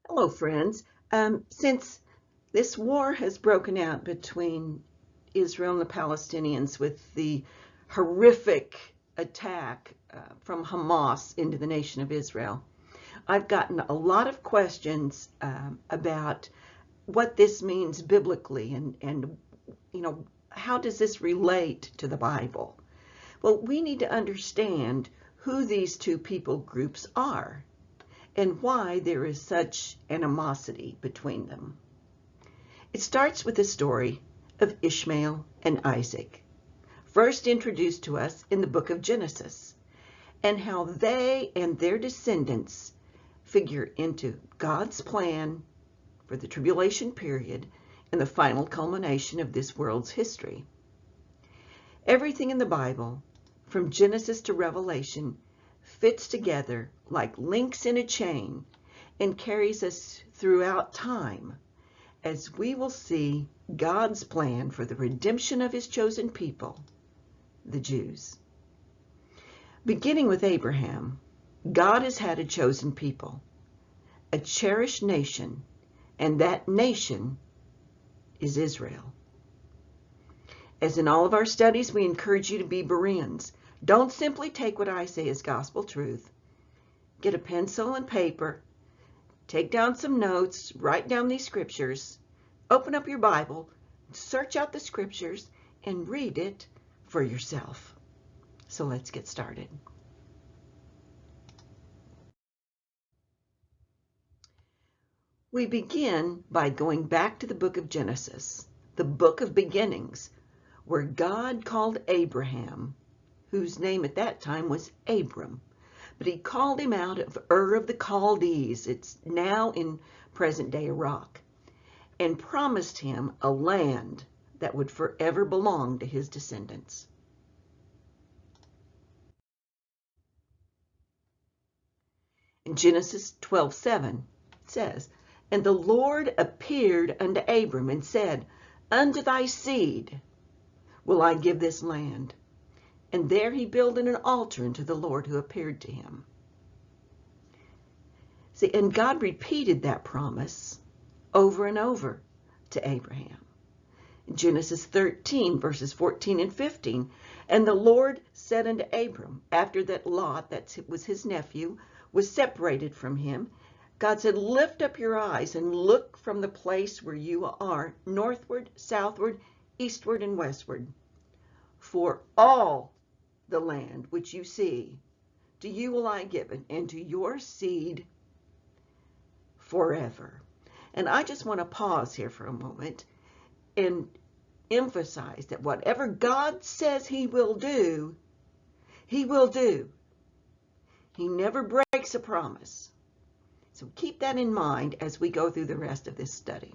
Hello, friends. Since this war has broken out between Israel and the Palestinians with the horrific attack from Hamas into the nation of Israel, I've gotten a lot of questions about what this means biblically and how does this relate to the Bible? Well, we need to understand who these two people groups are and why there is such animosity between them. It starts with the story of Ishmael and Isaac, first introduced to us in the book of Genesis, and how they and their descendants figure into God's plan for the tribulation period and the final culmination of this world's history. Everything in the Bible, from Genesis to Revelation, fits together like links in a chain and carries us throughout time as we will see God's plan for the redemption of his chosen people, the Jews. Beginning with Abraham, God has had a chosen people, a cherished nation, and that nation is Israel. As in all of our studies, we encourage you to be Bereans. Don't simply take what I say as gospel truth. Get a pencil and paper, take down some notes, write down these scriptures, open up your Bible, search out the scriptures, and read it for yourself. So let's get started. We begin by going back to the book of Genesis, the book of beginnings, where God called Abraham, whose name at that time was Abram, but he called him out of Ur of the Chaldees, it's now in present-day Iraq, and promised him a land that would forever belong to his descendants. In Genesis 12:7, it says, "And the Lord appeared unto Abram and said, Unto thy seed will I give this land. And there he builded an altar unto the Lord who appeared to him." See, and God repeated that promise over and over to Abraham. In Genesis 13, verses 14 and 15, "And the Lord said unto Abram, after that Lot, that was his nephew, was separated from him, God said, Lift up your eyes and look from the place where you are, northward, southward, eastward, and westward. For all the land which you see, to you will I give it, and to your seed forever." And I just want to pause here for a moment and emphasize that whatever God says he will do, he will do. He never breaks a promise. So keep that in mind as we go through the rest of this study.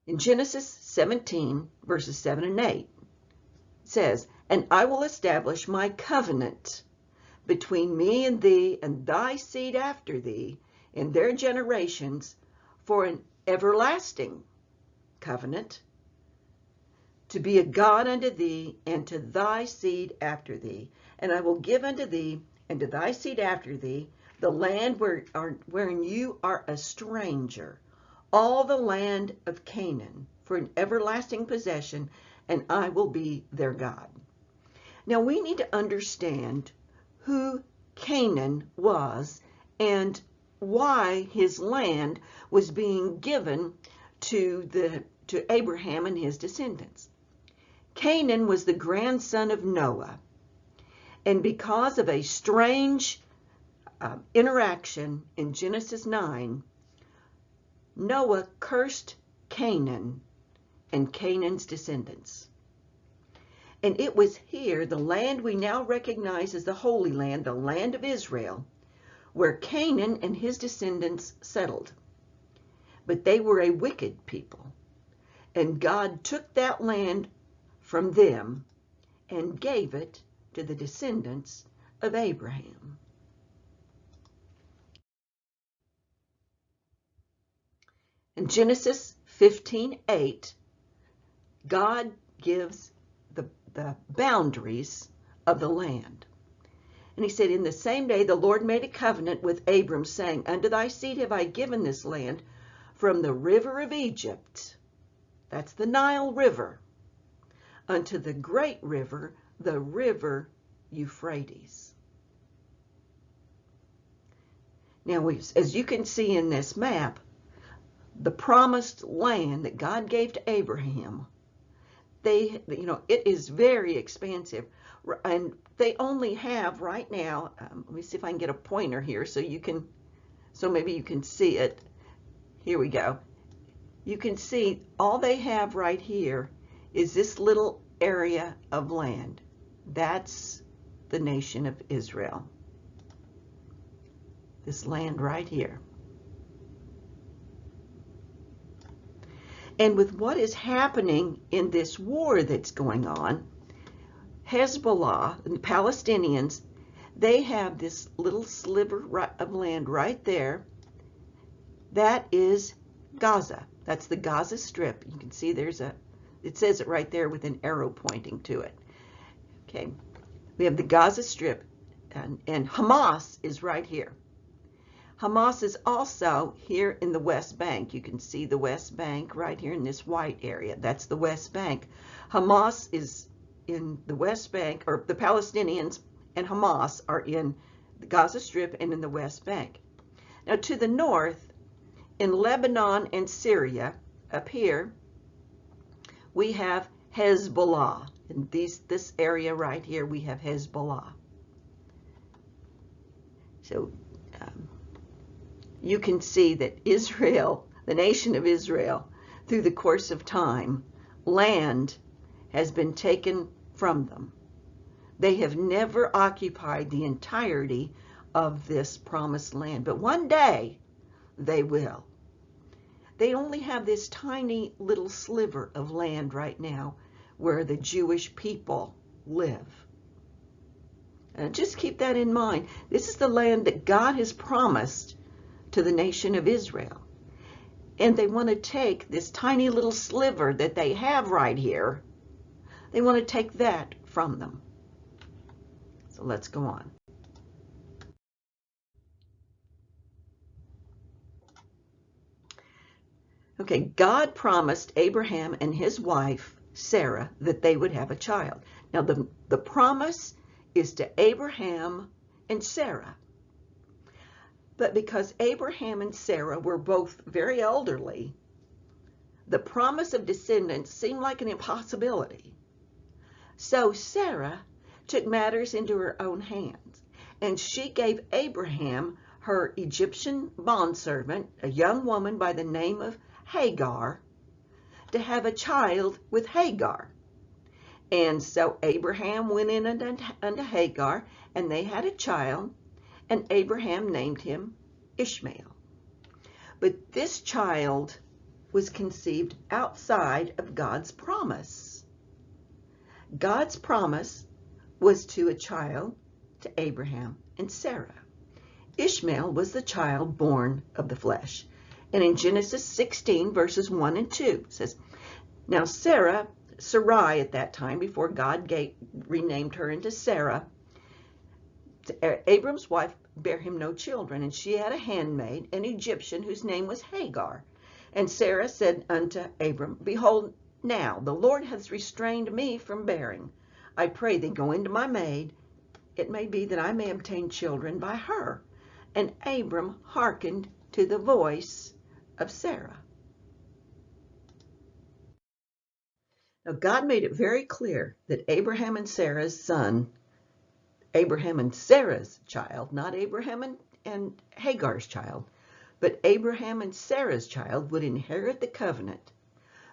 In Genesis 17, verses 7 and 8, it says, "And I will establish my covenant between me and thee and thy seed after thee in their generations for an everlasting covenant, to be a God unto thee and to thy seed after thee. And I will give unto thee and to thy seed after thee the land wherein you are a stranger, all the land of Canaan, for an everlasting possession, and I will be their God." Now we need to understand who Canaan was and why his land was being given to Abraham and his descendants. Canaan was the grandson of Noah, and because of a strange interaction in Genesis 9, Noah cursed Canaan and Canaan's descendants. And it was here, the land we now recognize as the Holy Land, the land of Israel, where Canaan and his descendants settled. But they were a wicked people, and God took that land from them and gave it to the descendants of Abraham. In Genesis 15:8, God gives the boundaries of the land. And he said, in the same day the Lord made a covenant with Abram, saying, unto thy seed have I given this land, from the river of Egypt, that's the Nile River, unto the great river, the river Euphrates. Now, as you can see in this map, the promised land that God gave to Abraham, it is very expansive. And they only have right now, let me see if I can get a pointer here so maybe you can see it. Here we go. You can see all they have right here is this little area of land. That's the nation of Israel. This land right here. And with what is happening in this war that's going on, Hezbollah and the Palestinians, they have this little sliver of land right there. That is Gaza. That's the Gaza Strip. You can see it says it right there with an arrow pointing to it. Okay, we have the Gaza Strip, and Hamas is right here. Hamas is also here in the West Bank. You can see the West Bank right here in this white area. That's the West Bank. Hamas is in the West Bank, or the Palestinians and Hamas are in the Gaza Strip and in the West Bank. Now to the north, in Lebanon and Syria, up here, we have Hezbollah. In this area right here, we have Hezbollah. So you can see that Israel, the nation of Israel, through the course of time, land has been taken from them. They have never occupied the entirety of this promised land, but one day they will. They only have this tiny little sliver of land right now where the Jewish people live. And just keep that in mind. This is the land that God has promised to the nation of Israel. And they want to take this tiny little sliver that they have right here, they want to take that from them. So let's go on. Okay, God promised Abraham and his wife, Sarah, that they would have a child. Now, the promise is to Abraham and Sarah. But because Abraham and Sarah were both very elderly, the promise of descendants seemed like an impossibility. So Sarah took matters into her own hands, and she gave Abraham her Egyptian bondservant, a young woman by the name of Hagar, to have a child with Hagar. And so Abraham went in unto Hagar, and they had a child, and Abraham named him Ishmael. But this child was conceived outside of God's promise. God's promise was to a child to Abraham and Sarah. Ishmael was the child born of the flesh. And in Genesis 16, verses 1 and 2, it says, now Sarai at that time, before God renamed her into Sarah, Abram's wife bare him no children, and she had a handmaid, an Egyptian, whose name was Hagar. And Sarah said unto Abram, behold, now the Lord hath restrained me from bearing. I pray thee, go into my maid. It may be that I may obtain children by her. And Abram hearkened to the voice of Sarah. Now God made it very clear that Abraham and Sarah's son, Abraham and Sarah's child, not Abraham and Hagar's child, but Abraham and Sarah's child would inherit the covenant.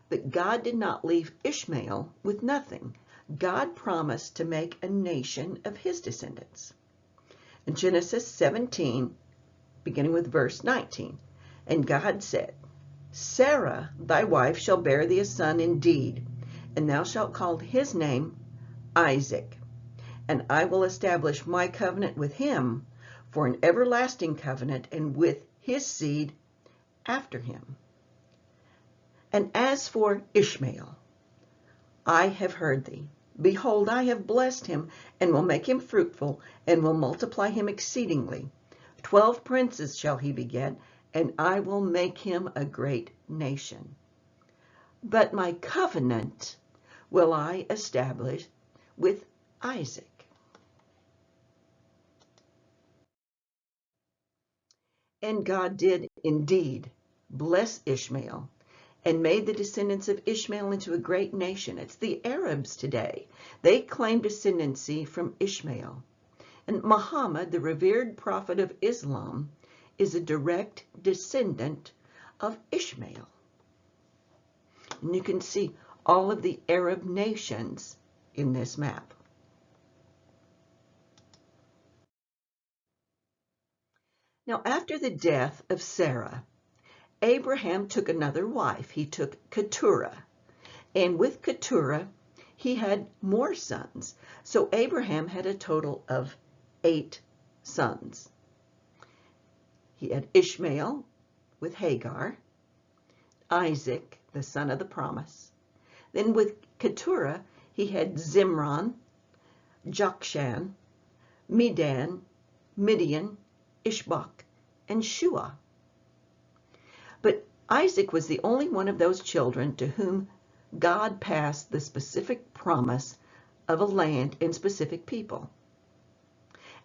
But God did not leave Ishmael with nothing. God promised to make a nation of his descendants. In Genesis 17, beginning with verse 19, and God said, Sarah, thy wife, shall bear thee a son indeed, and thou shalt call his name Isaac. And I will establish my covenant with him for an everlasting covenant, and with his seed after him. And as for Ishmael, I have heard thee. Behold, I have blessed him, and will make him fruitful, and will multiply him exceedingly. 12 princes shall he beget, and I will make him a great nation. But my covenant will I establish with Isaac. And God did indeed bless Ishmael and made the descendants of Ishmael into a great nation. It's the Arabs today. They claim descendancy from Ishmael. And Muhammad, the revered prophet of Islam, is a direct descendant of Ishmael. And you can see all of the Arab nations in this map. Now, after the death of Sarah, Abraham took another wife. He took Keturah. And with Keturah, he had more sons. So Abraham had a total of 8 sons. He had Ishmael with Hagar, Isaac, the son of the promise. Then with Keturah, he had Zimran, Jokshan, Medan, Midian, Ishbak, and Shua. But Isaac was the only one of those children to whom God passed the specific promise of a land and specific people.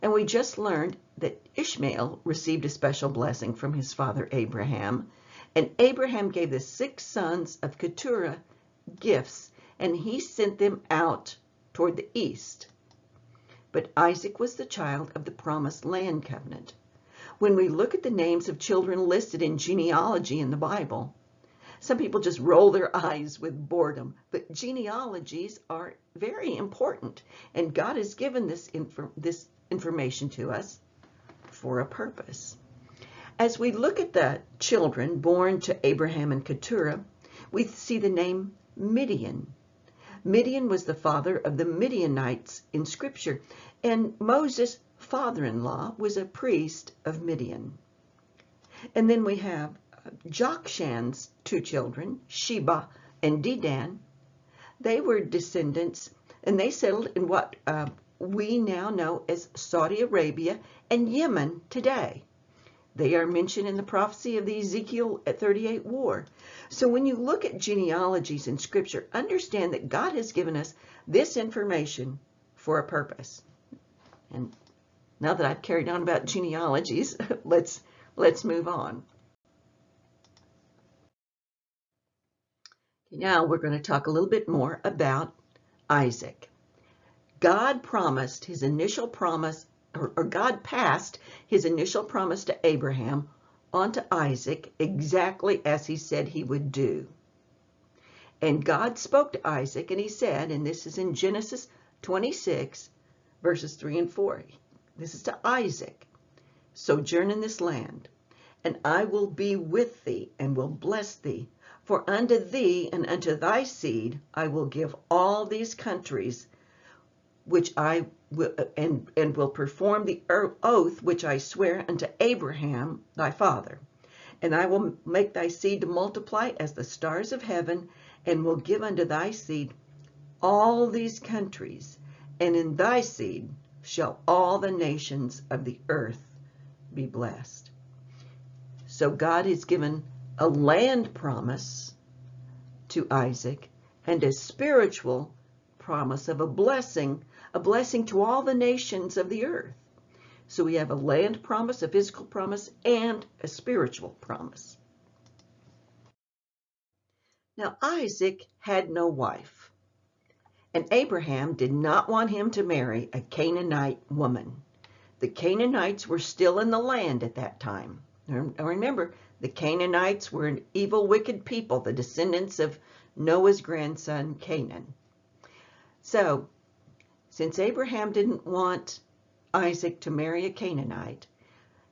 And we just learned that Ishmael received a special blessing from his father Abraham, and Abraham gave the 6 sons of Keturah gifts, and he sent them out toward the east. But Isaac was the child of the promised land covenant. When we look at the names of children listed in genealogy in the Bible, some people just roll their eyes with boredom, but genealogies are very important, and God has given this information to us for a purpose. As we look at the children born to Abraham and Keturah, we see the name Midian. Midian was the father of the Midianites in Scripture, and Moses' father-in-law was a priest of Midian. And then we have Jokshan's 2 children, Sheba and Dedan. They were descendants, and they settled in what we now know as Saudi Arabia and Yemen today. They are mentioned in the prophecy of the Ezekiel 38 war. So when you look at genealogies in Scripture, understand that God has given us this information for a purpose. And now that I've carried on about genealogies, let's move on. Now we're going to talk a little bit more about Isaac. God promised his initial promise, or God passed his initial promise to Abraham onto Isaac exactly as he said he would do. And God spoke to Isaac, and he said, and this is in Genesis 26, verses 3 and 4. This is to Isaac. Sojourn in this land, and I will be with thee, and will bless thee. For unto thee and unto thy seed I will give all these countries, which I will, and will perform the oath which I swear unto Abraham thy father. And I will make thy seed to multiply as the stars of heaven, and will give unto thy seed all these countries, and in thy seed shall all the nations of the earth be blessed. So God has given a land promise to Isaac and a spiritual promise of a blessing to all the nations of the earth. So we have a land promise, a physical promise, and a spiritual promise. Now Isaac had no wife, and Abraham did not want him to marry a Canaanite woman. The Canaanites were still in the land at that time. Now remember, the Canaanites were an evil, wicked people, the descendants of Noah's grandson, Canaan. So, since Abraham didn't want Isaac to marry a Canaanite,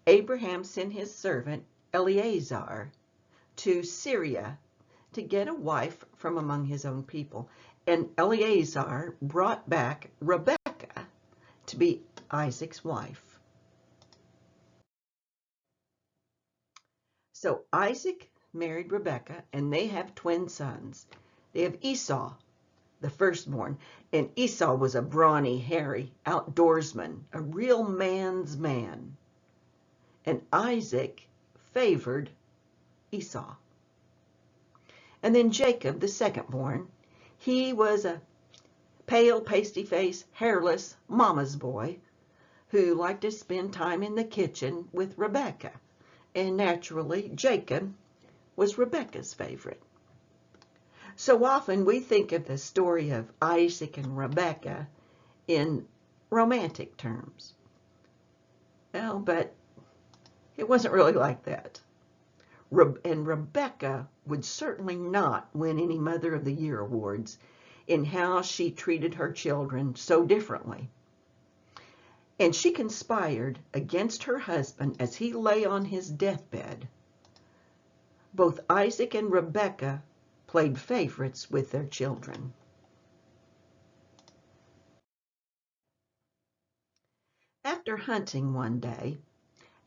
Abraham sent his servant, Eleazar, to Syria to get a wife from among his own people. And Eleazar brought back Rebekah to be Isaac's wife. So Isaac married Rebekah, and they have twin sons. They have Esau, the firstborn, and Esau was a brawny, hairy outdoorsman, a real man's man. And Isaac favored Esau. And then Jacob, the secondborn, he was a pale, pasty-faced, hairless mama's boy who liked to spend time in the kitchen with Rebekah. And naturally, Jacob was Rebekah's favorite. So often we think of the story of Isaac and Rebekah in romantic terms. Well, but it wasn't really like that. And Rebekah would certainly not win any Mother of the Year awards in how she treated her children so differently. And she conspired against her husband as he lay on his deathbed. Both Isaac and Rebekah played favorites with their children. After hunting one day,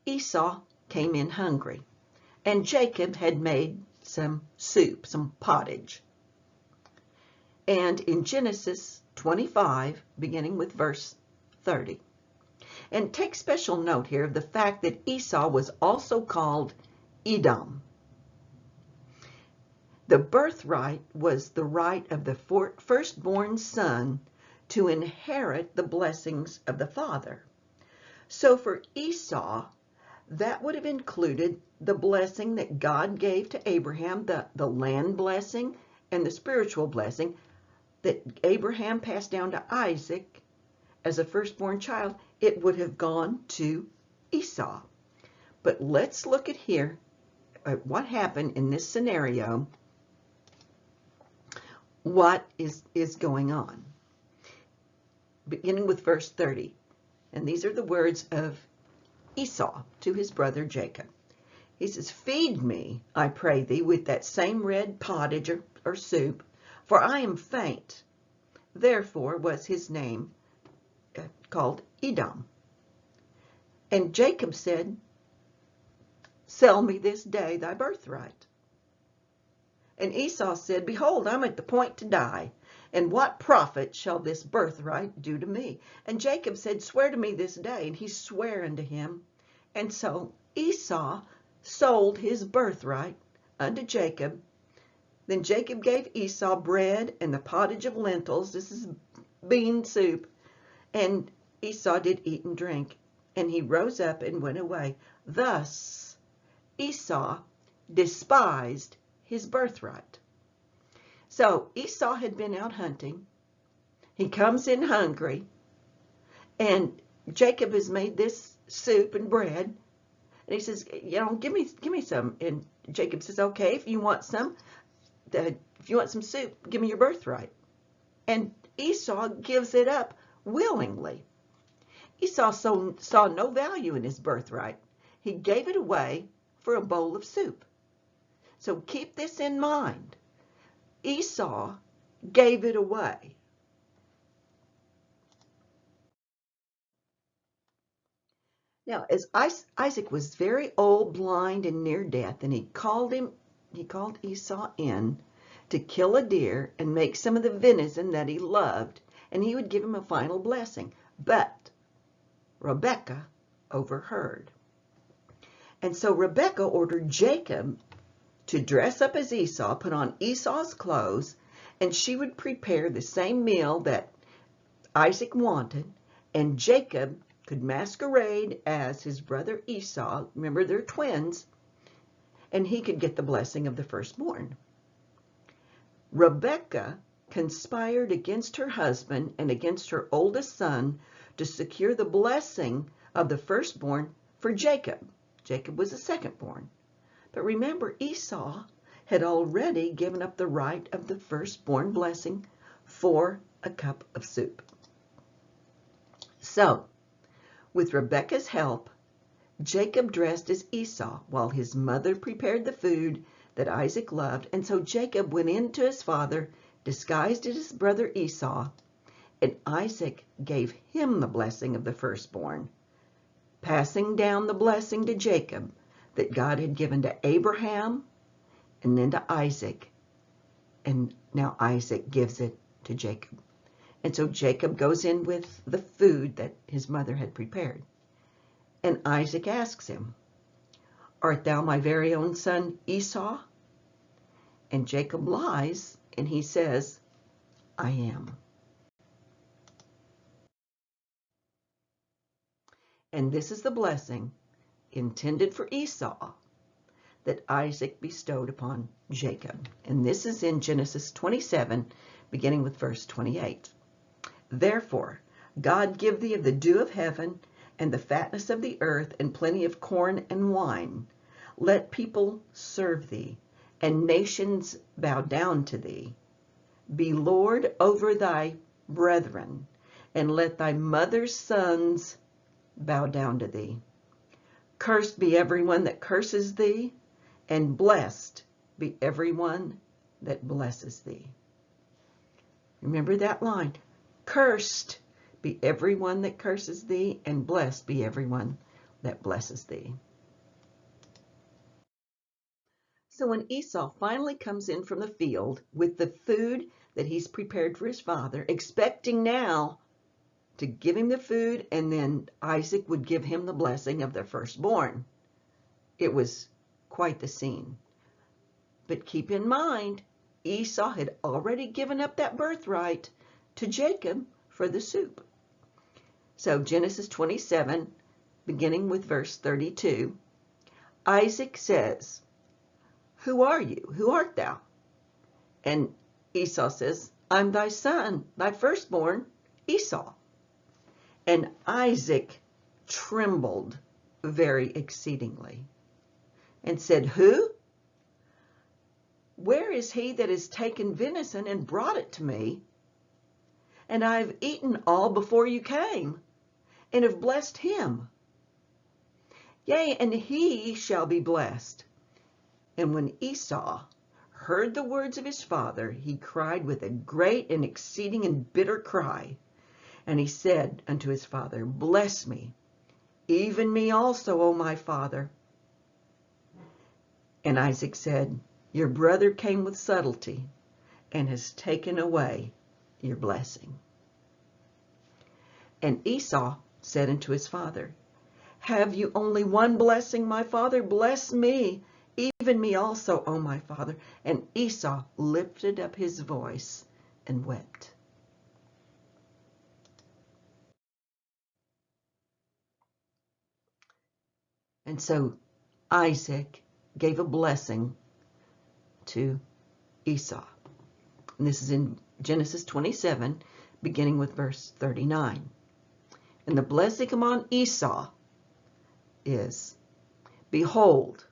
Esau came in hungry, and Jacob had made some soup, some pottage. And in Genesis 25, beginning with verse 30. And take special note here of the fact that Esau was also called Edom. The birthright was the right of the firstborn son to inherit the blessings of the father. So for Esau, that would have included the blessing that God gave to Abraham, the land blessing and the spiritual blessing that Abraham passed down to Isaac as a firstborn child. It would have gone to Esau. But let's look at here at what happened in this scenario. What is going on? Beginning with verse 30. And these are the words of Esau to his brother Jacob. He says, "Feed me, I pray thee, with that same red pottage or soup, for I am faint." Therefore was his name called Edom. And Jacob said, "Sell me this day thy birthright." And Esau said, "Behold, I'm at the point to die, and what profit shall this birthright do to me?" And Jacob said, "Swear to me this day." And he sware unto him. And so Esau sold his birthright unto Jacob. Then Jacob gave Esau bread and the pottage of lentils. This is bean soup. And Esau did eat and drink. And he rose up and went away. Thus Esau despised his birthright. So Esau had been out hunting. He comes in hungry. And Jacob has made this soup and bread. And he says, give me some. And Jacob says, "Okay, if you want some soup, give me your birthright." And Esau gives it up willingly. Esau saw no value in his birthright. He gave it away for a bowl of soup. So keep this in mind. Esau gave it away. Now, as Isaac was very old, blind, and near death, and he called Esau in to kill a deer and make some of the venison that he loved, and he would give him a final blessing. But Rebekah overheard. And so Rebekah ordered Jacob to dress up as Esau, put on Esau's clothes, and she would prepare the same meal that Isaac wanted, and Jacob could masquerade as his brother Esau. Remember, they're twins, and he could get the blessing of the firstborn. Rebekah conspired against her husband and against her oldest son to secure the blessing of the firstborn for Jacob. Jacob was the secondborn. But remember, Esau had already given up the right of the firstborn blessing for a cup of soup. So, with Rebekah's help, Jacob dressed as Esau while his mother prepared the food that Isaac loved. And so Jacob went in to his father, disguised as his brother Esau, and Isaac gave him the blessing of the firstborn, passing down the blessing to Jacob that God had given to Abraham and then to Isaac. And now Isaac gives it to Jacob. And so Jacob goes in with the food that his mother had prepared. And Isaac asks him, "Art thou my very own son Esau?" And Jacob lies, and he says, "I am." And this is the blessing intended for Esau that Isaac bestowed upon Jacob. And this is in Genesis 27, beginning with verse 28. "Therefore, God give thee of the dew of heaven, and the fatness of the earth, and plenty of corn and wine. Let people serve thee, and nations bow down to thee. Be Lord over thy brethren, and let thy mother's sons bow down to thee. Cursed be everyone that curses thee, and blessed be everyone that blesses thee." Remember that line. Cursed be everyone that curses thee, and blessed be everyone that blesses thee. So when Esau finally comes in from the field with the food that he's prepared for his father, expecting now to give him the food, and then Isaac would give him the blessing of their firstborn, it was quite the scene. But keep in mind, Esau had already given up that birthright to Jacob for the soup. So Genesis 27, beginning with verse 32, Isaac says, "Who are you? Who art thou?" And Esau says, "I'm thy son, thy firstborn, Esau." And Isaac trembled very exceedingly and said, "Who? Where is he that has taken venison and brought it to me? And I have eaten all before you came, and have blessed him. Yea, and he shall be blessed." And when Esau heard the words of his father, he cried with a great and exceeding and bitter cry. And he said unto his father, "Bless me, even me also, O my father." And Isaac said, "Your brother came with subtlety, and has taken away your blessing." And Esau said unto his father, "Have you only one blessing, my father? Bless me, even me also, O my father." And Esau lifted up his voice and wept. And so Isaac gave a blessing to Esau. And this is in Genesis 27, beginning with verse 39. And the blessing upon Esau is, "Behold,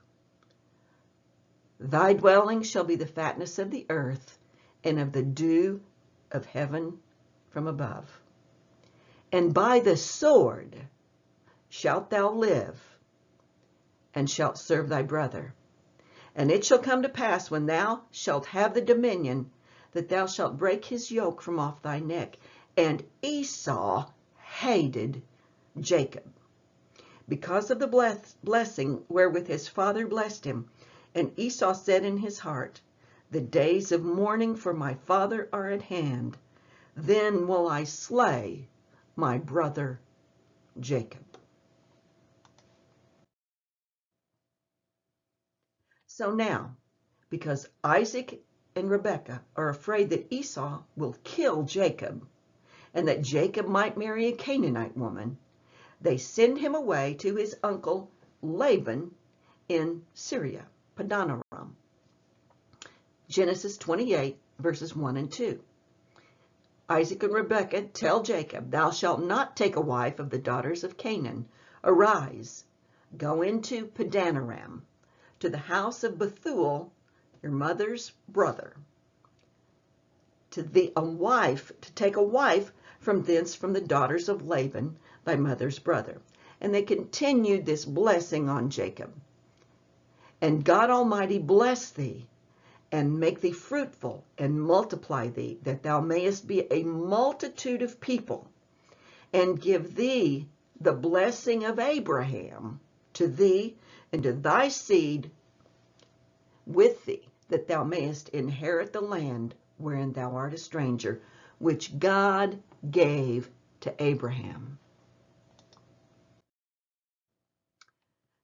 thy dwelling shall be the fatness of the earth, and of the dew of heaven from above. And by the sword shalt thou live, and shalt serve thy brother. And it shall come to pass, when thou shalt have the dominion, that thou shalt break his yoke from off thy neck." And Esau hated Jacob because of the blessing wherewith his father blessed him. And Esau said in his heart, "The days of mourning for my father are at hand. Then will I slay my brother Jacob." So now, because Isaac and Rebekah are afraid that Esau will kill Jacob, and that Jacob might marry a Canaanite woman, they send him away to his uncle Laban in Syria, Padanaram. Genesis 28, verses 1 and 2. Isaac and Rebekah tell Jacob, "Thou shalt not take a wife of the daughters of Canaan. Arise, go into Padanaram, to the house of Bethuel, your mother's brother, to take a wife from thence from the daughters of Laban, thy mother's brother." And they continued this blessing on Jacob. "And God Almighty bless thee, and make thee fruitful, and multiply thee, that thou mayest be a multitude of people, and give thee the blessing of Abraham to thee and to thy seed with thee, that thou mayest inherit the land wherein thou art a stranger, which God gave to Abraham.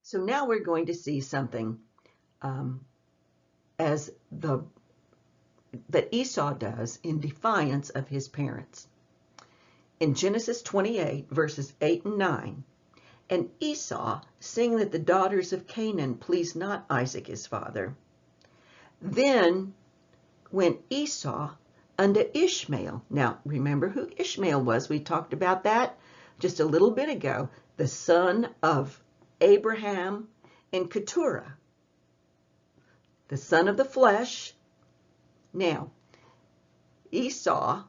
So now we're going to see something that Esau does in defiance of his parents. In Genesis 28, verses 8 and 9, and Esau, seeing that the daughters of Canaan pleased not Isaac his father, then went Esau unto Ishmael. Now, remember who Ishmael was. We talked about that just a little bit ago. The son of Abraham and Keturah, the son of the flesh. Now, Esau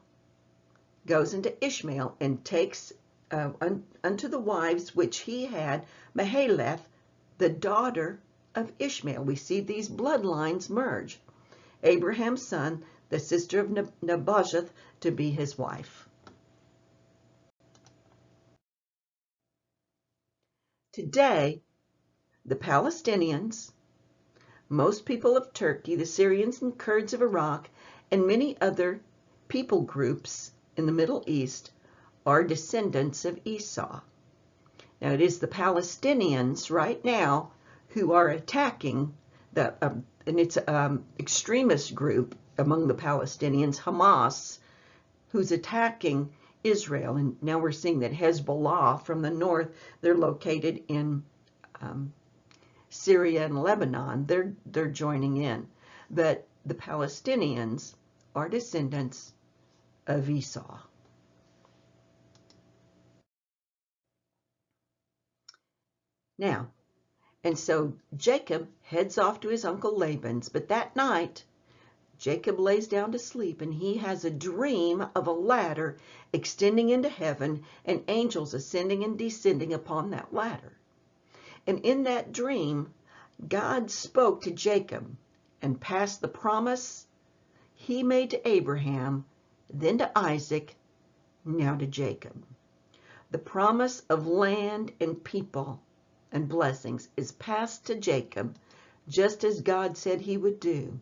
goes into Ishmael and takes unto the wives which he had Mahalath, the daughter of Ishmael. We see these bloodlines merge. Abraham's son, the sister of Nebajoth, to be his wife. Today, the Palestinians, most people of Turkey, the Syrians and Kurds of Iraq, and many other people groups in the Middle East are descendants of Esau. Now, it is the Palestinians right now who are attacking and it's an extremist group among the Palestinians, Hamas, who's attacking Israel. And now we're seeing that Hezbollah from the north, they're located in Syria and Lebanon. They're joining in. But the Palestinians are descendants of Esau. Now, and so Jacob heads off to his uncle Laban's, but that night Jacob lays down to sleep, and he has a dream of a ladder extending into heaven and angels ascending and descending upon that ladder. And in that dream, God spoke to Jacob and passed the promise he made to Abraham, then to Isaac, now to Jacob. The promise of land and people and blessings is passed to Jacob, just as God said he would do.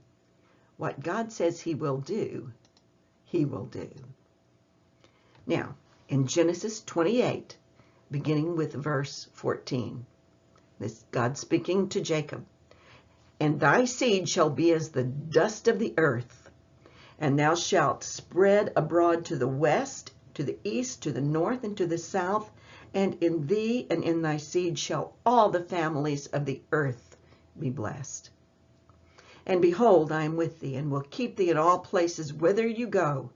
What God says he will do, he will do. Now, in Genesis 28, beginning with verse 14, this God speaking to Jacob, and thy seed shall be as the dust of the earth, and thou shalt spread abroad to the west, to the east, to the north, and to the south, and in thee and in thy seed shall all the families of the earth be blessed. And behold, I am with thee, and will keep thee in all places whither you go,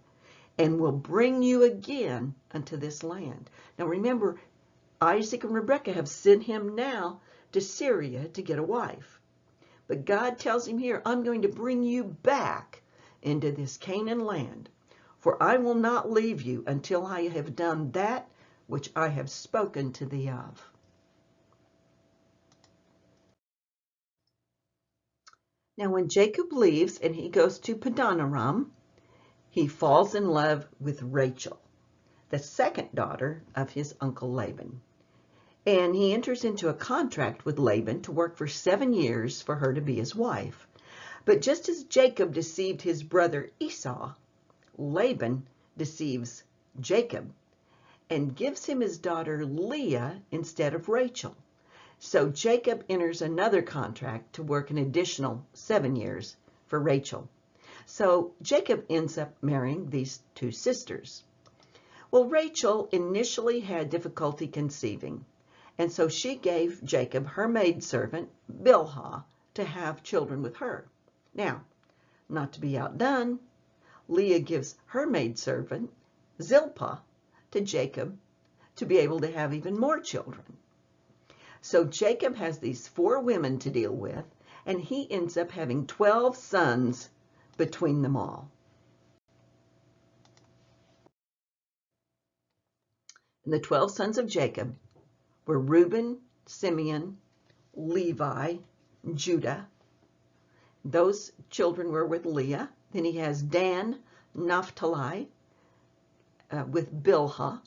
and will bring you again unto this land. Now remember, Isaac and Rebekah have sent him now to Syria to get a wife. But God tells him here, I'm going to bring you back into this Canaan land, for I will not leave you until I have done that which I have spoken to thee of. Now when Jacob leaves and he goes to Padanaram, he falls in love with Rachel, the second daughter of his uncle Laban. And he enters into a contract with Laban to work for 7 years for her to be his wife. But just as Jacob deceived his brother Esau, Laban deceives Jacob and gives him his daughter Leah instead of Rachel. So Jacob enters another contract to work an additional 7 years for Rachel. So Jacob ends up marrying these two sisters. Well, Rachel initially had difficulty conceiving, and so she gave Jacob her maidservant, Bilhah, to have children with her. Now, not to be outdone, Leah gives her maidservant, Zilpah, to Jacob to be able to have even more children. So Jacob has these 4 women to deal with, and he ends up having 12 sons between them all. And the 12 sons of Jacob were Reuben, Simeon, Levi, Judah. Those children were with Leah. Then he has Dan, Naphtali, with Bilhah,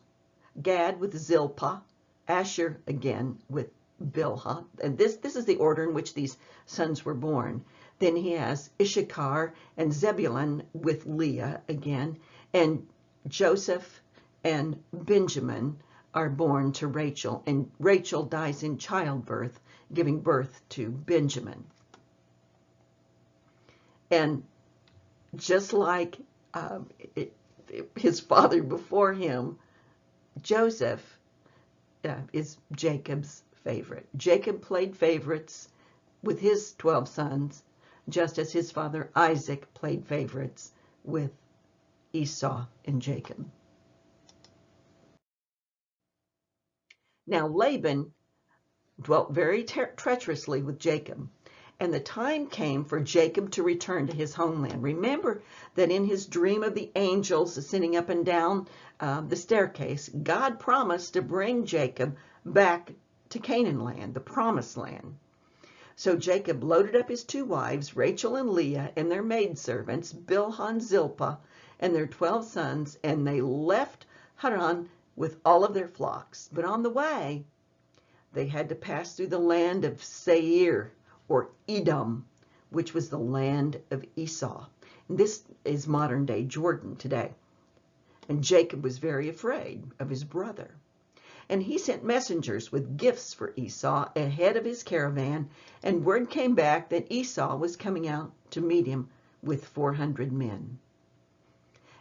Gad with Zilpah, Asher again with Bilhah. And this is the order in which these sons were born. Then he has Issachar and Zebulun with Leah again, and Joseph and Benjamin are born to Rachel, and Rachel dies in childbirth, giving birth to Benjamin. And just like his father before him, Joseph is Jacob's favorite. Jacob played favorites with his 12 sons, just as his father Isaac played favorites with Esau and Jacob. Now Laban dwelt very treacherously with Jacob, and the time came for Jacob to return to his homeland. Remember that in his dream of the angels ascending up and down the staircase, God promised to bring Jacob back to Canaan land, the promised land. So Jacob loaded up his 2 wives, Rachel and Leah, and their maidservants, Bilhah and Zilpah, and their 12 sons, and they left Haran with all of their flocks. But on the way, they had to pass through the land of Seir, or Edom, which was the land of Esau. And this is modern-day Jordan today. And Jacob was very afraid of his brother. And he sent messengers with gifts for Esau ahead of his caravan, and word came back that Esau was coming out to meet him with 400 men.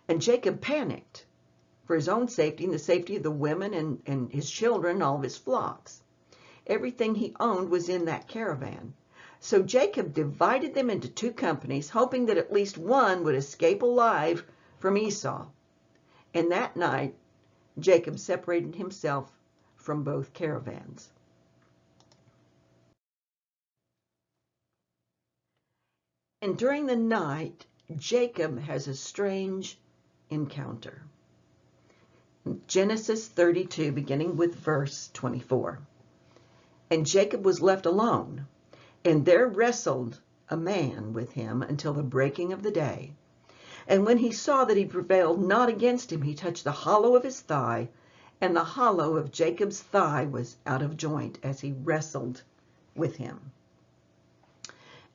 And Jacob panicked for his own safety and the safety of the women and his children and all of his flocks. Everything he owned was in that caravan. So Jacob divided them into 2 companies, hoping that at least one would escape alive from Esau. And that night, Jacob separated himself from both caravans. And during the night, Jacob has a strange encounter. Genesis 32, beginning with verse 24. And Jacob was left alone, and there wrestled a man with him until the breaking of the day. And when he saw that he prevailed not against him, he touched the hollow of his thigh, and the hollow of Jacob's thigh was out of joint as he wrestled with him.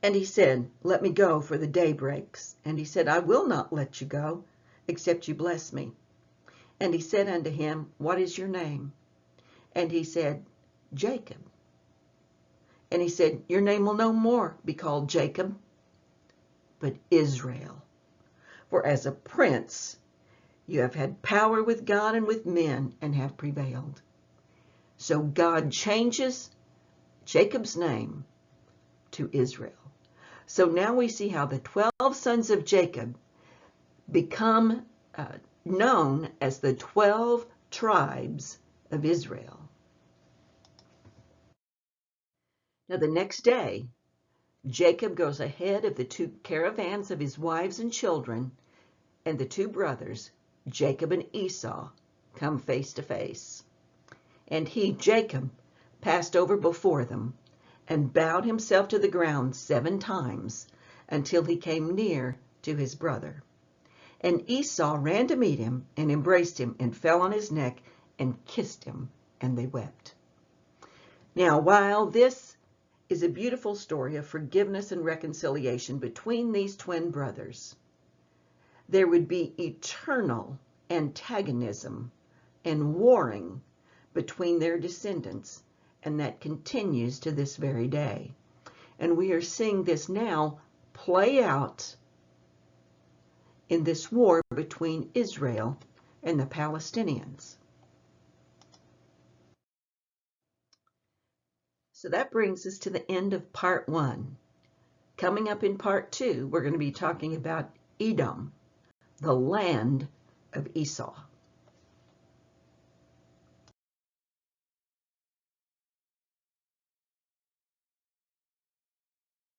And he said, "Let me go, for the day breaks." And he said, "I will not let you go, except you bless me." And he said unto him, "What is your name?" And he said, "Jacob." And he said, "Your name will no more be called Jacob, but Israel. For as a prince you have had power with God and with men, and have prevailed." So God changes Jacob's name to Israel. So now we see how the 12 sons of Jacob become known as the 12 tribes of Israel. Now the next day, Jacob goes ahead of the 2 caravans of his wives and children, and the 2 brothers, Jacob and Esau, come face to face. And he, Jacob, passed over before them, and bowed himself to the ground 7 times, until he came near to his brother. And Esau ran to meet him, and embraced him, and fell on his neck, and kissed him, and they wept. Now, while this is a beautiful story of forgiveness and reconciliation between these twin brothers, there would be eternal antagonism and warring between their descendants, and that continues to this very day. And we are seeing this now play out in this war between Israel and the Palestinians. So that brings us to the end of part 1. Coming up in part 2, we're going to be talking about Edom, the land of Esau.